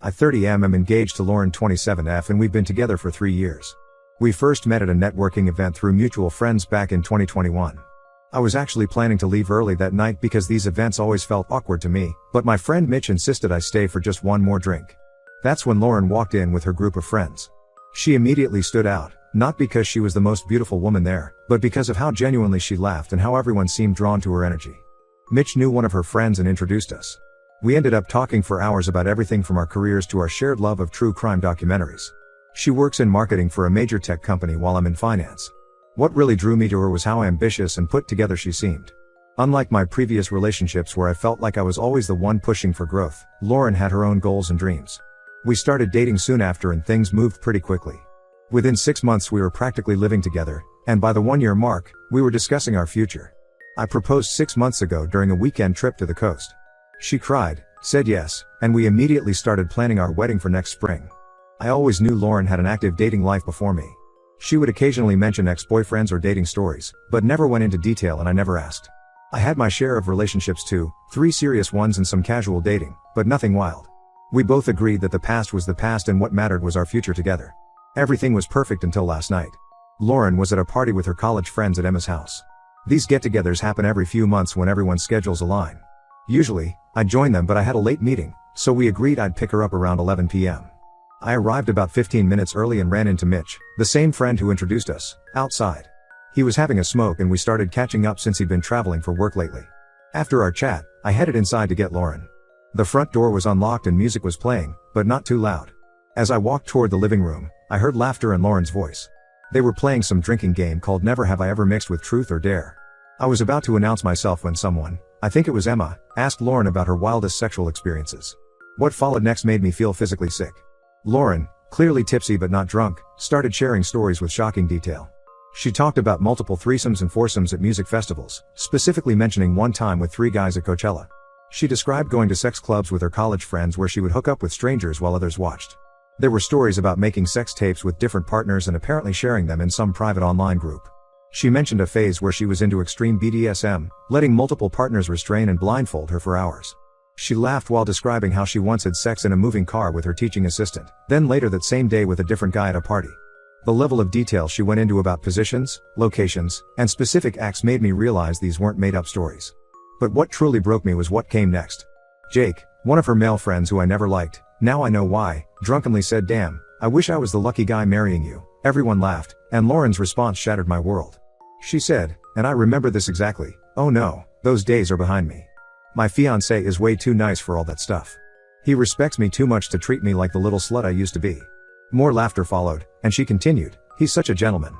I 30M am engaged to Lauren 27F and we've been together for 3 years. We first met at a networking event through mutual friends back in 2021. I was actually planning to leave early that night because these events always felt awkward to me, but my friend Mitch insisted I stay for just one more drink. That's when Lauren walked in with her group of friends. She immediately stood out, not because she was the most beautiful woman there, but because of how genuinely she laughed and how everyone seemed drawn to her energy. Mitch knew one of her friends and introduced us. We ended up talking for hours about everything from our careers to our shared love of true crime documentaries. She works in marketing for a major tech company while I'm in finance. What really drew me to her was how ambitious and put together she seemed. Unlike my previous relationships where I felt like I was always the one pushing for growth, Lauren had her own goals and dreams. We started dating soon after and things moved pretty quickly. Within 6 months we were practically living together, and by the 1-year mark, we were discussing our future. I proposed 6 months ago during a weekend trip to the coast. She cried, said yes, and we immediately started planning our wedding for next spring. I always knew Lauren had an active dating life before me. She would occasionally mention ex-boyfriends or dating stories, but never went into detail and I never asked. I had my share of relationships too, 3 serious ones and some casual dating, but nothing wild. We both agreed that the past was the past and what mattered was our future together. Everything was perfect until last night. Lauren was at a party with her college friends at Emma's house. These get-togethers happen every few months when everyone's schedules align. Usually, I'd join them but I had a late meeting, so we agreed I'd pick her up around 11 p.m. I arrived about 15 minutes early and ran into Mitch, the same friend who introduced us, outside. He was having a smoke and we started catching up since he'd been traveling for work lately. After our chat, I headed inside to get Lauren. The front door was unlocked and music was playing, but not too loud. As I walked toward the living room, I heard laughter and Lauren's voice. They were playing some drinking game called Never Have I Ever mixed with Truth or Dare. I was about to announce myself when someone, I think it was Emma, asked Lauren about her wildest sexual experiences. What followed next made me feel physically sick. Lauren, clearly tipsy but not drunk, started sharing stories with shocking detail. She talked about multiple threesomes and foursomes at music festivals, specifically mentioning one time with 3 guys at Coachella. She described going to sex clubs with her college friends where she would hook up with strangers while others watched. There were stories about making sex tapes with different partners and apparently sharing them in some private online group. She mentioned a phase where she was into extreme BDSM, letting multiple partners restrain and blindfold her for hours. She laughed while describing how she once had sex in a moving car with her teaching assistant, then later that same day with a different guy at a party. The level of detail she went into about positions, locations, and specific acts made me realize these weren't made-up stories. But what truly broke me was what came next. Jake, one of her male friends who I never liked, now I know why, drunkenly said, "Damn, I wish I was the lucky guy marrying you." Everyone laughed, and Lauren's response shattered my world. She said, and I remember this exactly, "Oh no, those days are behind me. My fiancé is way too nice for all that stuff. He respects me too much to treat me like the little slut I used to be." More laughter followed, and she continued, "He's such a gentleman.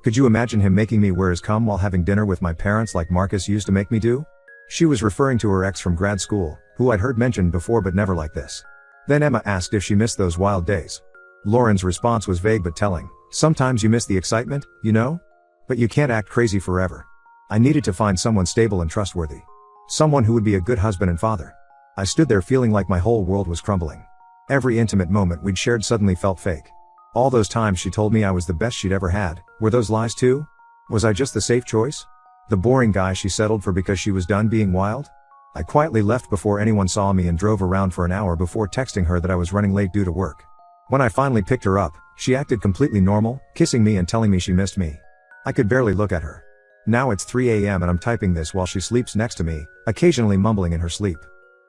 Could you imagine him making me wear his cum while having dinner with my parents like Marcus used to make me do?" She was referring to her ex from grad school, who I'd heard mentioned before but never like this. Then Emma asked if she missed those wild days. Lauren's response was vague but telling, "Sometimes you miss the excitement, you know? But you can't act crazy forever." I needed to find someone stable and trustworthy. Someone who would be a good husband and father. I stood there feeling like my whole world was crumbling. Every intimate moment we'd shared suddenly felt fake. All those times she told me I was the best she'd ever had, were those lies too? Was I just the safe choice? The boring guy she settled for because she was done being wild? I quietly left before anyone saw me and drove around for an hour before texting her that I was running late due to work. When I finally picked her up, she acted completely normal, kissing me and telling me she missed me. I could barely look at her. Now it's 3 a.m. and I'm typing this while she sleeps next to me, occasionally mumbling in her sleep.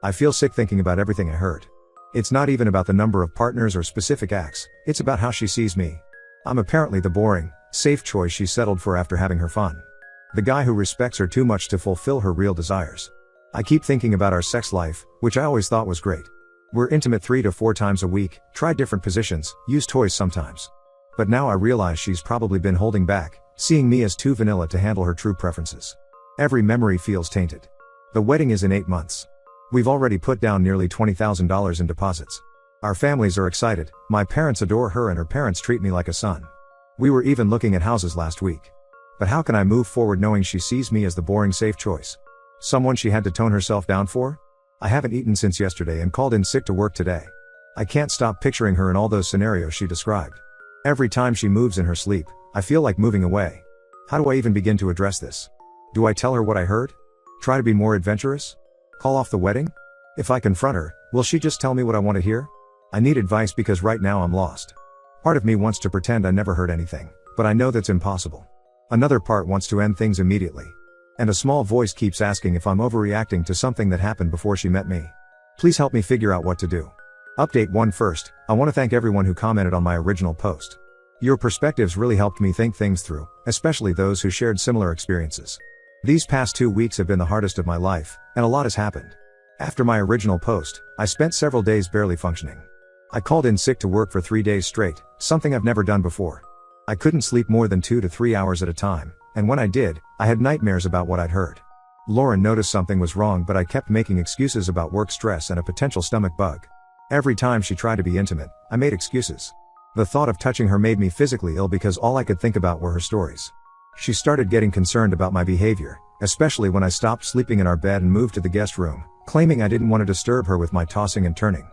I feel sick thinking about everything I heard. It's not even about the number of partners or specific acts, it's about how she sees me. I'm apparently the boring, safe choice she settled for after having her fun. The guy who respects her too much to fulfill her real desires. I keep thinking about our sex life, which I always thought was great. We're intimate 3 to 4 times a week, try different positions, use toys sometimes. But now I realize she's probably been holding back, seeing me as too vanilla to handle her true preferences. Every memory feels tainted. The wedding is in 8 months. We've already put down nearly $20,000 in deposits. Our families are excited, my parents adore her and her parents treat me like a son. We were even looking at houses last week. But how can I move forward knowing she sees me as the boring safe choice? Someone she had to tone herself down for? I haven't eaten since yesterday and called in sick to work today. I can't stop picturing her in all those scenarios she described. Every time she moves in her sleep, I feel like moving away. How do I even begin to address this? Do I tell her what I heard? Try to be more adventurous? Call off the wedding? If I confront her, will she just tell me what I want to hear? I need advice because right now I'm lost. Part of me wants to pretend I never heard anything, but I know that's impossible. Another part wants to end things immediately. And a small voice keeps asking if I'm overreacting to something that happened before she met me. Please help me figure out what to do. Update 1 first, I want to thank everyone who commented on my original post. Your perspectives really helped me think things through, especially those who shared similar experiences. These past 2 weeks have been the hardest of my life, and a lot has happened. After my original post, I spent several days barely functioning. I called in sick to work for 3 days straight, something I've never done before. I couldn't sleep more than 2 to 3 hours at a time, and when I did, I had nightmares about what I'd heard. Lauren noticed something was wrong, but I kept making excuses about work stress and a potential stomach bug. Every time she tried to be intimate, I made excuses. The thought of touching her made me physically ill because all I could think about were her stories. She started getting concerned about my behavior, especially when I stopped sleeping in our bed and moved to the guest room, claiming I didn't want to disturb her with my tossing and turning.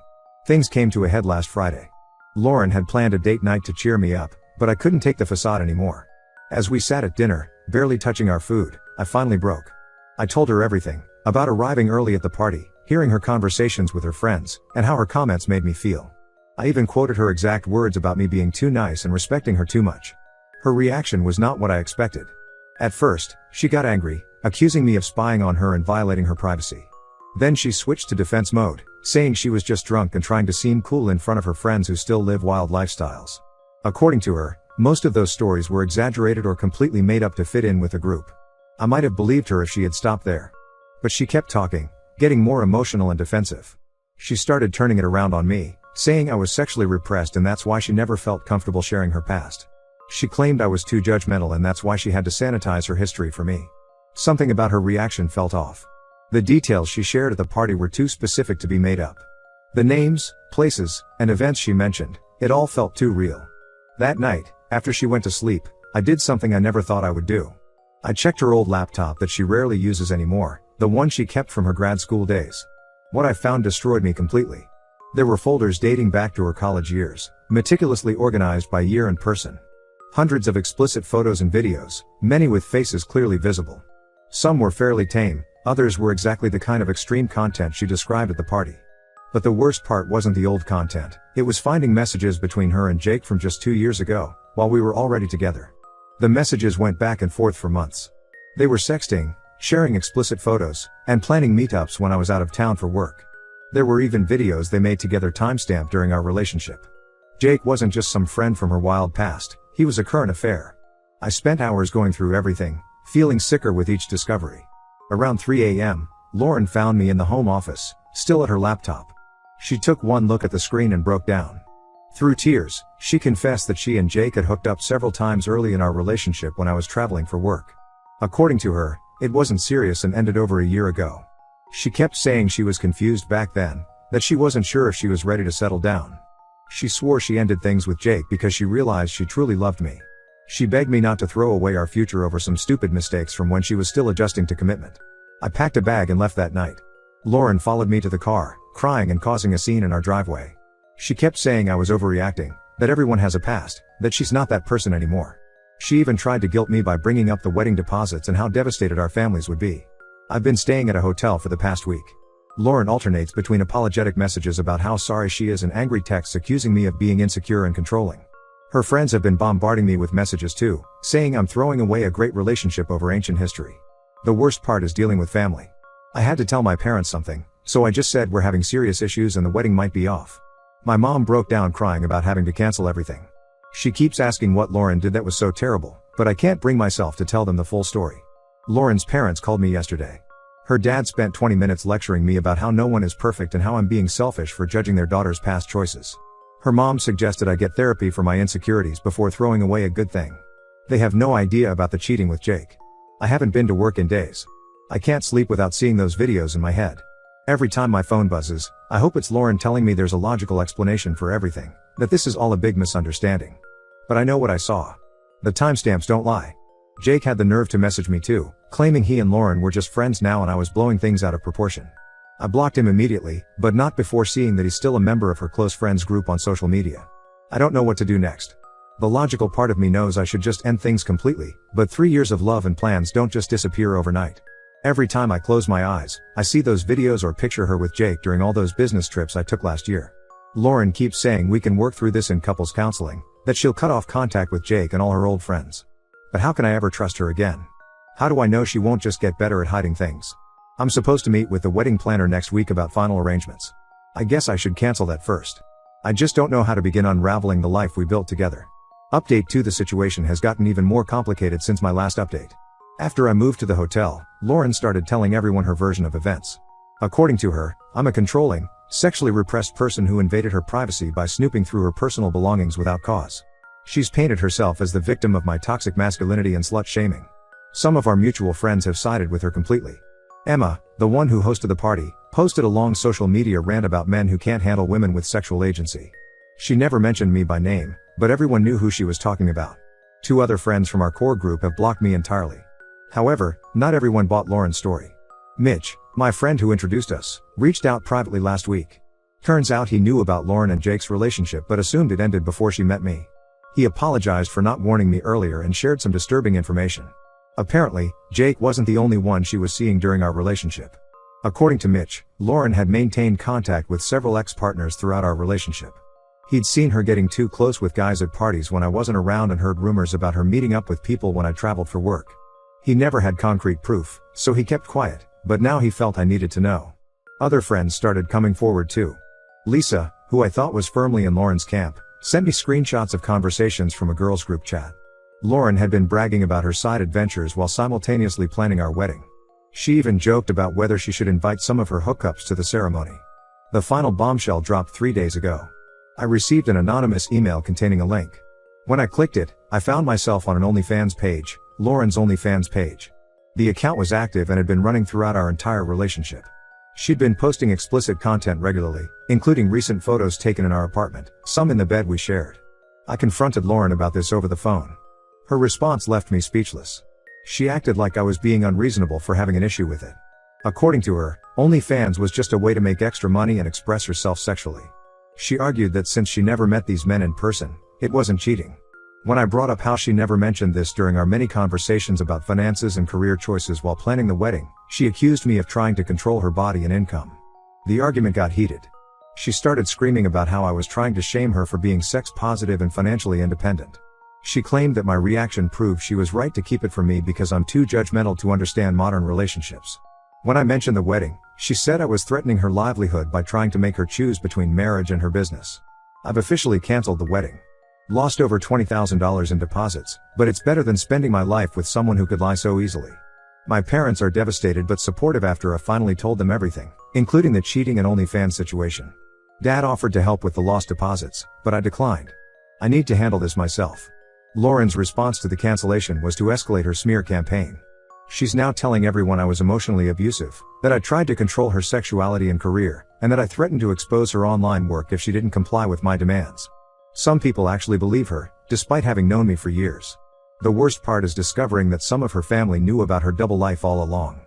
Things came to a head last Friday. Lauren had planned a date night to cheer me up, but I couldn't take the facade anymore. As we sat at dinner, barely touching our food, I finally broke. I told her everything, about arriving early at the party, hearing her conversations with her friends, and how her comments made me feel. I even quoted her exact words about me being too nice and respecting her too much. Her reaction was not what I expected. At first, she got angry, accusing me of spying on her and violating her privacy. Then she switched to defense mode, saying she was just drunk and trying to seem cool in front of her friends who still live wild lifestyles. According to her, most of those stories were exaggerated or completely made up to fit in with the group. I might have believed her if she had stopped there. But she kept talking, getting more emotional and defensive. She started turning it around on me, saying I was sexually repressed and that's why she never felt comfortable sharing her past. She claimed I was too judgmental and that's why she had to sanitize her history for me. Something about her reaction felt off. The details she shared at the party were too specific to be made up. The names, places, and events she mentioned, it all felt too real. That night, after she went to sleep, I did something I never thought I would do. I checked her old laptop that she rarely uses anymore, the one she kept from her grad school days. What I found destroyed me completely. There were folders dating back to her college years, meticulously organized by year and person. Hundreds of explicit photos and videos, many with faces clearly visible. Some were fairly tame, others were exactly the kind of extreme content she described at the party. But the worst part wasn't the old content, it was finding messages between her and Jake from just 2 years ago, while we were already together. The messages went back and forth for months. They were sexting, sharing explicit photos, and planning meetups when I was out of town for work. There were even videos they made together timestamped during our relationship. Jake wasn't just some friend from her wild past, he was a current affair. I spent hours going through everything, feeling sicker with each discovery. Around 3 a.m., Lauren found me in the home office, still at her laptop. She took one look at the screen and broke down. Through tears, she confessed that she and Jake had hooked up several times early in our relationship when I was traveling for work. According to her, it wasn't serious and ended over a year ago. She kept saying she was confused back then, that she wasn't sure if she was ready to settle down. She swore she ended things with Jake because she realized she truly loved me. She begged me not to throw away our future over some stupid mistakes from when she was still adjusting to commitment. I packed a bag and left that night. Lauren followed me to the car, crying and causing a scene in our driveway. She kept saying I was overreacting, that everyone has a past, that she's not that person anymore. She even tried to guilt me by bringing up the wedding deposits and how devastated our families would be. I've been staying at a hotel for the past week. Lauren alternates between apologetic messages about how sorry she is and angry texts accusing me of being insecure and controlling. Her friends have been bombarding me with messages too, saying I'm throwing away a great relationship over ancient history. The worst part is dealing with family. I had to tell my parents something, so I just said we're having serious issues and the wedding might be off. My mom broke down crying about having to cancel everything. She keeps asking what Lauren did that was so terrible, but I can't bring myself to tell them the full story. Lauren's parents called me yesterday. Her dad spent 20 minutes lecturing me about how no one is perfect and how I'm being selfish for judging their daughter's past choices. Her mom suggested I get therapy for my insecurities before throwing away a good thing. They have no idea about the cheating with Jake. I haven't been to work in days. I can't sleep without seeing those videos in my head. Every time my phone buzzes, I hope it's Lauren telling me there's a logical explanation for everything, that this is all a big misunderstanding. But I know what I saw. The timestamps don't lie. Jake had the nerve to message me too, claiming he and Lauren were just friends now and I was blowing things out of proportion. I blocked him immediately, but not before seeing that he's still a member of her close friends group on social media. I don't know what to do next. The logical part of me knows I should just end things completely, but 3 years of love and plans don't just disappear overnight. Every time I close my eyes, I see those videos or picture her with Jake during all those business trips I took last year. Lauren keeps saying we can work through this in couples counseling, that she'll cut off contact with Jake and all her old friends. But how can I ever trust her again? How do I know she won't just get better at hiding things? I'm supposed to meet with the wedding planner next week about final arrangements. I guess I should cancel that first. I just don't know how to begin unraveling the life we built together. Update 2: The situation has gotten even more complicated since my last update. After I moved to the hotel, Lauren started telling everyone her version of events. According to her, I'm a controlling, sexually repressed person who invaded her privacy by snooping through her personal belongings without cause. She's painted herself as the victim of my toxic masculinity and slut shaming. Some of our mutual friends have sided with her completely. Emma, the one who hosted the party, posted a long social media rant about men who can't handle women with sexual agency. She never mentioned me by name, but everyone knew who she was talking about. 2 other friends from our core group have blocked me entirely. However, not everyone bought Lauren's story. Mitch, my friend who introduced us, reached out privately last week. Turns out he knew about Lauren and Jake's relationship but assumed it ended before she met me. He apologized for not warning me earlier and shared some disturbing information. Apparently, Jake wasn't the only one she was seeing during our relationship. According to Mitch, Lauren had maintained contact with several ex-partners throughout our relationship. He'd seen her getting too close with guys at parties when I wasn't around and heard rumors about her meeting up with people when I traveled for work. He never had concrete proof, so he kept quiet, but now he felt I needed to know. Other friends started coming forward too. Lisa, who I thought was firmly in Lauren's camp, sent me screenshots of conversations from a girls' group chat. Lauren had been bragging about her side adventures while simultaneously planning our wedding. She even joked about whether she should invite some of her hookups to the ceremony. The final bombshell dropped 3 days ago. I received an anonymous email containing a link. When I clicked it, I found myself on an OnlyFans page, Lauren's OnlyFans page. The account was active and had been running throughout our entire relationship. She'd been posting explicit content regularly, including recent photos taken in our apartment, some in the bed we shared. I confronted Lauren about this over the phone. Her response left me speechless. She acted like I was being unreasonable for having an issue with it. According to her, OnlyFans was just a way to make extra money and express herself sexually. She argued that since she never met these men in person, it wasn't cheating. When I brought up how she never mentioned this during our many conversations about finances and career choices while planning the wedding, she accused me of trying to control her body and income. The argument got heated. She started screaming about how I was trying to shame her for being sex positive and financially independent. She claimed that my reaction proved she was right to keep it from me because I'm too judgmental to understand modern relationships. When I mentioned the wedding, she said I was threatening her livelihood by trying to make her choose between marriage and her business. I've officially canceled the wedding. Lost over $20,000 in deposits, but it's better than spending my life with someone who could lie so easily. My parents are devastated but supportive after I finally told them everything, including the cheating and OnlyFans situation. Dad offered to help with the lost deposits, but I declined. I need to handle this myself. Lauren's response to the cancellation was to escalate her smear campaign. She's now telling everyone I was emotionally abusive, that I tried to control her sexuality and career, and that I threatened to expose her online work if she didn't comply with my demands. Some people actually believe her, despite having known me for years. The worst part is discovering that some of her family knew about her double life all along.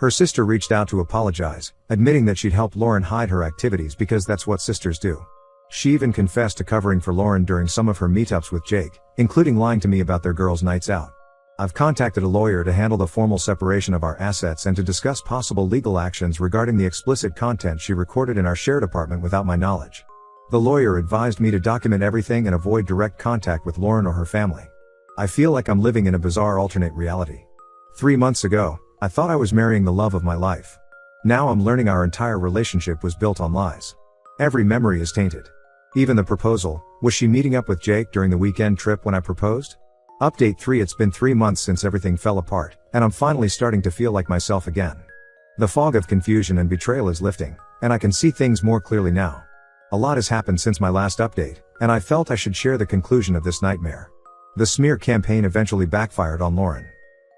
Her sister reached out to apologize, admitting that she'd helped Lauren hide her activities because that's what sisters do. She even confessed to covering for Lauren during some of her meetups with Jake, including lying to me about their girls' nights out. I've contacted a lawyer to handle the formal separation of our assets and to discuss possible legal actions regarding the explicit content she recorded in our shared apartment without my knowledge. The lawyer advised me to document everything and avoid direct contact with Lauren or her family. I feel like I'm living in a bizarre alternate reality. 3 months ago, I thought I was marrying the love of my life. Now I'm learning our entire relationship was built on lies. Every memory is tainted. Even the proposal, was she meeting up with Jake during the weekend trip when I proposed? Update 3: It's been 3 months since everything fell apart, and I'm finally starting to feel like myself again. The fog of confusion and betrayal is lifting, and I can see things more clearly now. A lot has happened since my last update, and I felt I should share the conclusion of this nightmare. The smear campaign eventually backfired on Lauren.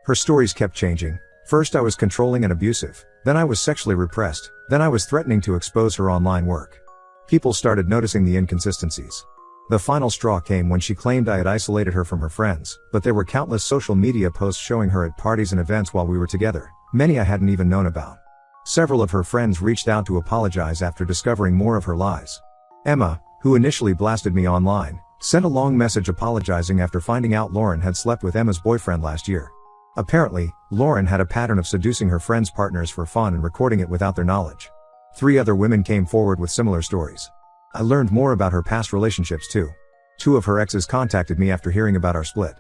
Her stories kept changing. First I was controlling and abusive, then I was sexually repressed, then I was threatening to expose her online work. People started noticing the inconsistencies. The final straw came when she claimed I had isolated her from her friends, but there were countless social media posts showing her at parties and events while we were together, many I hadn't even known about. Several of her friends reached out to apologize after discovering more of her lies. Emma, who initially blasted me online, sent a long message apologizing after finding out Lauren had slept with Emma's boyfriend last year. Apparently, Lauren had a pattern of seducing her friends' partners for fun and recording it without their knowledge. 3 other women came forward with similar stories. I learned more about her past relationships too. Two of her exes contacted me after hearing about our split.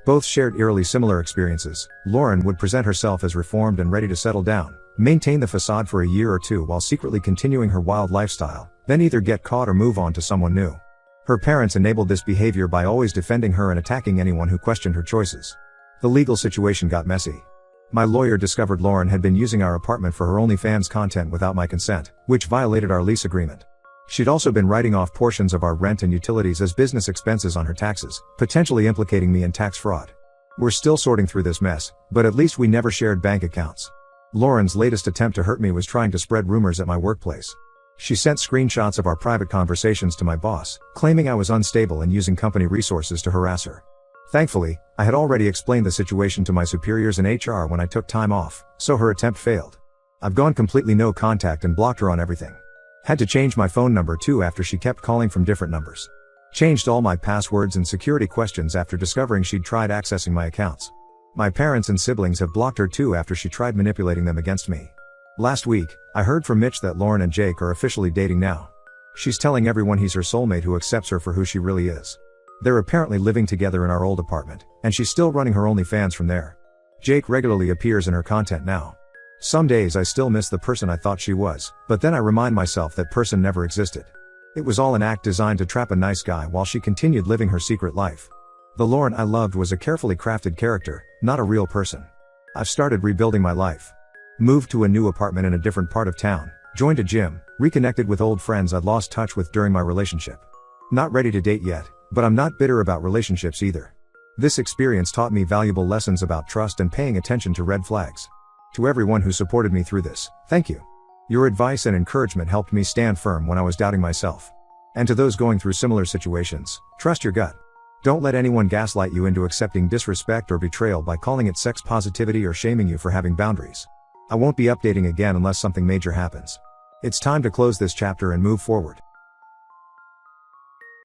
Both shared eerily similar experiences. Lauren would present herself as reformed and ready to settle down, maintain the facade for a year or two while secretly continuing her wild lifestyle, then either get caught or move on to someone new. Her parents enabled this behavior by always defending her and attacking anyone who questioned her choices. The legal situation got messy. My lawyer discovered Lauren had been using our apartment for her OnlyFans content without my consent, which violated our lease agreement. She'd also been writing off portions of our rent and utilities as business expenses on her taxes, potentially implicating me in tax fraud. We're still sorting through this mess, but at least we never shared bank accounts. Lauren's latest attempt to hurt me was trying to spread rumors at my workplace. She sent screenshots of our private conversations to my boss, claiming I was unstable and using company resources to harass her. Thankfully, I had already explained the situation to my superiors in HR when I took time off, so her attempt failed. I've gone completely no contact and blocked her on everything. Had to change my phone number too after she kept calling from different numbers. Changed all my passwords and security questions after discovering she'd tried accessing my accounts. My parents and siblings have blocked her too after she tried manipulating them against me. Last week, I heard from Mitch that Lauren and Jake are officially dating now. She's telling everyone he's her soulmate who accepts her for who she really is. They're apparently living together in our old apartment, and she's still running her OnlyFans from there. Jake regularly appears in her content now. Some days I still miss the person I thought she was, but then I remind myself that person never existed. It was all an act designed to trap a nice guy while she continued living her secret life. The Lauren I loved was a carefully crafted character, not a real person. I've started rebuilding my life. Moved to a new apartment in a different part of town, joined a gym, reconnected with old friends I'd lost touch with during my relationship. Not ready to date yet, but I'm not bitter about relationships either. This experience taught me valuable lessons about trust and paying attention to red flags. To everyone who supported me through this, thank you. Your advice and encouragement helped me stand firm when I was doubting myself. And to those going through similar situations, trust your gut. Don't let anyone gaslight you into accepting disrespect or betrayal by calling it sex positivity or shaming you for having boundaries. I won't be updating again unless something major happens. It's time to close this chapter and move forward.